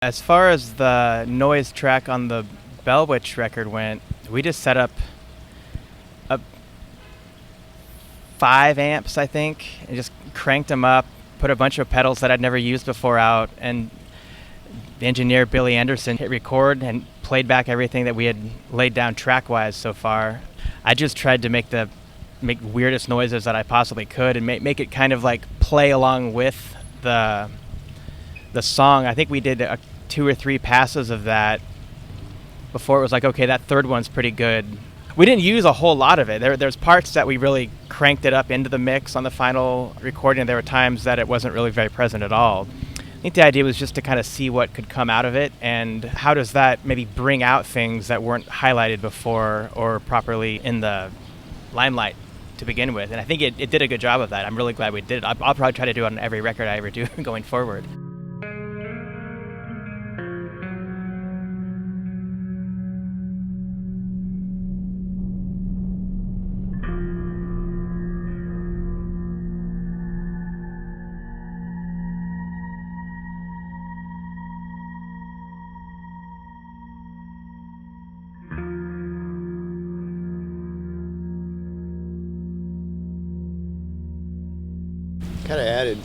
As far as the noise track on the Bell Witch record went, we just set up 5 amps, I think, and just cranked them up, put a bunch of pedals that I'd never used before out, and the engineer Billy Anderson hit record and played back everything that we had laid down track-wise so far. I just tried to make weirdest noises that I possibly could and make it kind of like play along with the song. I think we did 2 or 3 passes of that before it was like, okay, that third one's pretty good. We didn't use a whole lot of it. There's parts that we really cranked it up into the mix on the final recording. There were times that it wasn't really very present at all. I think the idea was just to kind of see what could come out of it and how does that maybe bring out things that weren't highlighted before or properly in the limelight to begin with. And I think it did a good job of that. I'm really glad we did it. I'll probably try to do it on every record I ever do going forward. Kind of added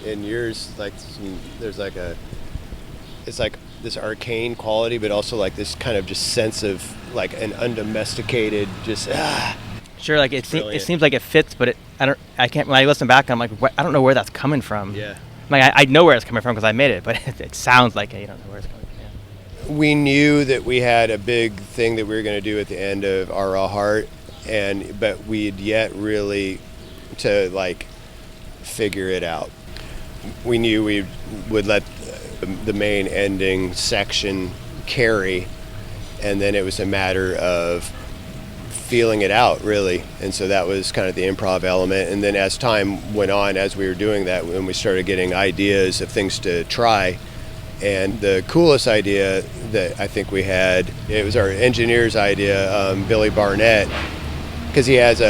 in yours, like there's like it's like this arcane quality, but also like this kind of just sense of like an undomesticated, just Sure, like it seems like it fits, but I can't. When I listen back, I'm like, I don't know where that's coming from. Yeah. Like I know where it's coming from because I made it, but it sounds like you don't know where it's coming from. Yeah. We knew that we had a big thing that we were going to do at the end of Our Raw Heart, but we'd yet really to like figure it out. We knew we would let the main ending section carry, and then it was a matter of feeling it out, really. And so that was kind of the improv element. And then as time went on, as we were doing that, when we started getting ideas of things to try, and the coolest idea that I think we had, it was our engineer's idea, Billy Barnett, because he has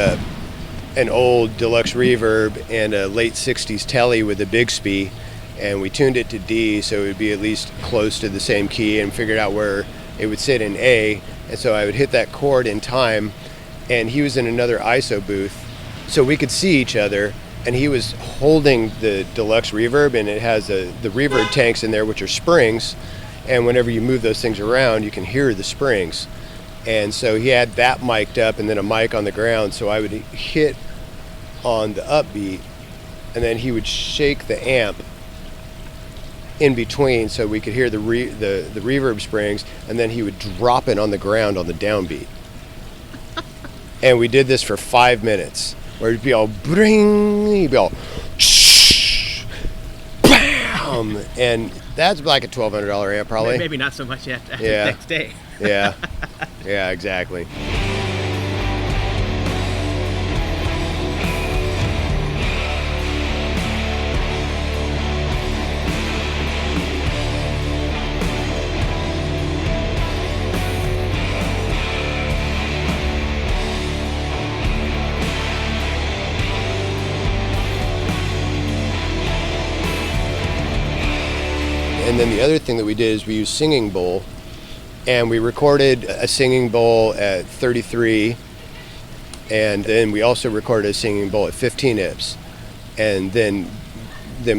an old Deluxe Reverb and a late 60s Tele with a Bigsby, and we tuned it to D so it would be at least close to the same key, and figured out where it would sit in A. And so I would hit that chord in time, and he was in another ISO booth, so we could see each other, and he was holding the Deluxe Reverb, and it has the reverb tanks in there, which are springs, and whenever you move those things around, you can hear the springs. And so he had that mic'd up and then a mic on the ground, so I would hit on the upbeat, and then he would shake the amp in between so we could hear the reverb springs, and then he would drop it on the ground on the downbeat. And we did this for 5 minutes, where it'd be all bring, he'd be all shh, bam, and that's like a $1,200 amp probably. Maybe not so much after the next day. Yeah, yeah, exactly. And then the other thing that we did is we used Singing Bowl, and we recorded a Singing Bowl at 33, and then we also recorded a Singing Bowl at 15 IPS, and then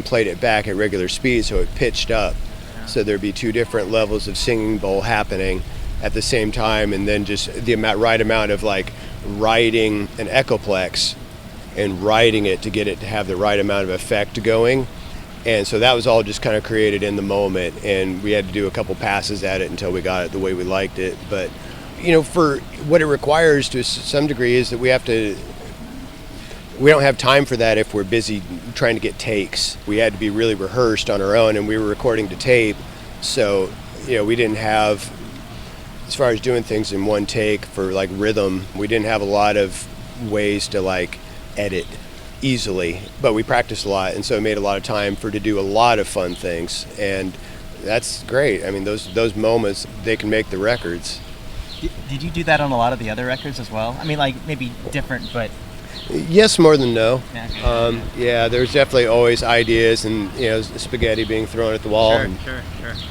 played it back at regular speed so it pitched up. So there'd be 2 different levels of Singing Bowl happening at the same time, and then just the right amount of like riding an Echoplex and riding it to get it to have the right amount of effect going. And so that was all just kind of created in the moment, and we had to do a couple passes at it until we got it the way we liked it. But, you know, for what it requires to some degree is that we don't have time for that if we're busy trying to get takes. We had to be really rehearsed on our own, and we were recording to tape. So, you know, we didn't have, as far as doing things in one take for like rhythm, we didn't have a lot of ways to like edit easily, but we practiced a lot, and so it made a lot of time to do a lot of fun things, and that's great. I mean, those moments, they can make the records. Did you do that on a lot of the other records as well? I mean, like maybe different, but Yes, more than no. Yeah, Yeah, there's definitely always ideas and spaghetti being thrown at the wall and Sure.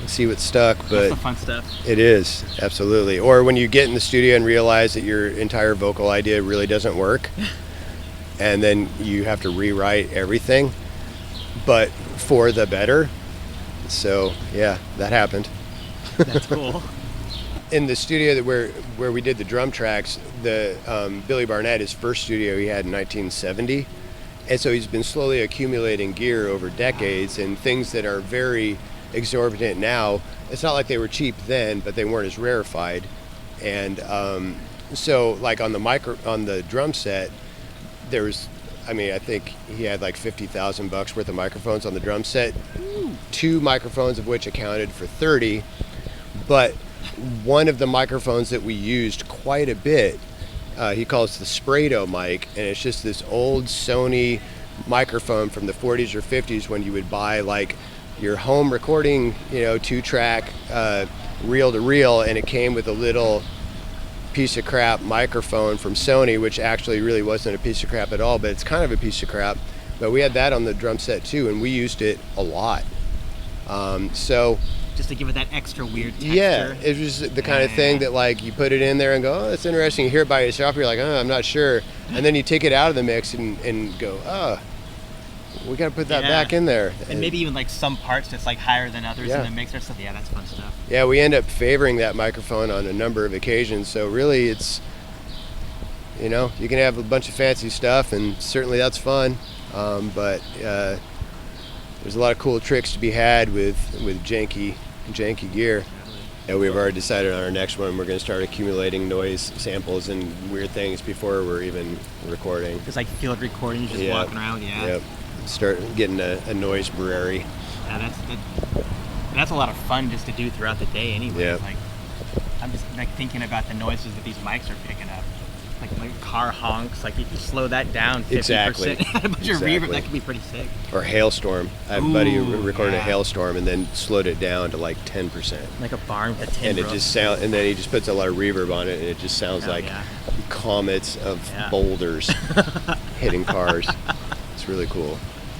see what's stuck. That's But the fun stuff. it is, absolutely. Or when you get in the studio and realize that your entire vocal idea really doesn't work, and then you have to rewrite everything, but for the better. So yeah, that happened. That's cool. In the studio where we did the drum tracks, the Billy Barnett, his first studio he had in 1970, and so he's been slowly accumulating gear over decades and things that are very exorbitant now. It's not like they were cheap then, but they weren't as rarefied. And so like on the drum set, there was, I mean, I think he had like $50,000 worth of microphones on the drum set. 2 microphones of which accounted for 30, but one of the microphones that we used quite a bit, he calls the Sprado mic, and it's just this old Sony microphone from the 40s or 50s when you would buy like your home recording, 2-track reel to reel, and it came with a little piece of crap microphone from Sony, which actually really wasn't a piece of crap at all, but it's kind of a piece of crap. But we had that on the drum set too, and we used it a lot. So Just to give it that extra weird texture. yeah, it was the kind of thing that like you put it in there and go, oh, that's interesting. You hear it by yourself, you're like, oh, I'm not sure, and then you take it out of the mix and go, oh, we got to put that back in there. And maybe even like some parts that's like higher than others in the mixer stuff. Yeah, that's fun stuff. Yeah, we end up favoring that microphone on a number of occasions. So really, it's, you can have a bunch of fancy stuff, and certainly that's fun. But there's a lot of cool tricks to be had with janky gear. And we've already decided on our next one, we're going to start accumulating noise samples and weird things before we're even recording. It's like field recording, just walking around. Yep. Start getting a noise brewery. Yeah, that's a lot of fun just to do throughout the day anyway. Yep. Like, I'm just like thinking about the noises that these mics are picking up. Like car honks, like if you slow that down 50%, Exactly. a bunch of reverb, that could be pretty sick. Or hailstorm. I have a buddy who recorded a hailstorm and then slowed it down to like 10%. Like a barn with a tin And it roof. just and then he just puts a lot of reverb on it, and it just sounds like comets of boulders hitting cars. It's really cool.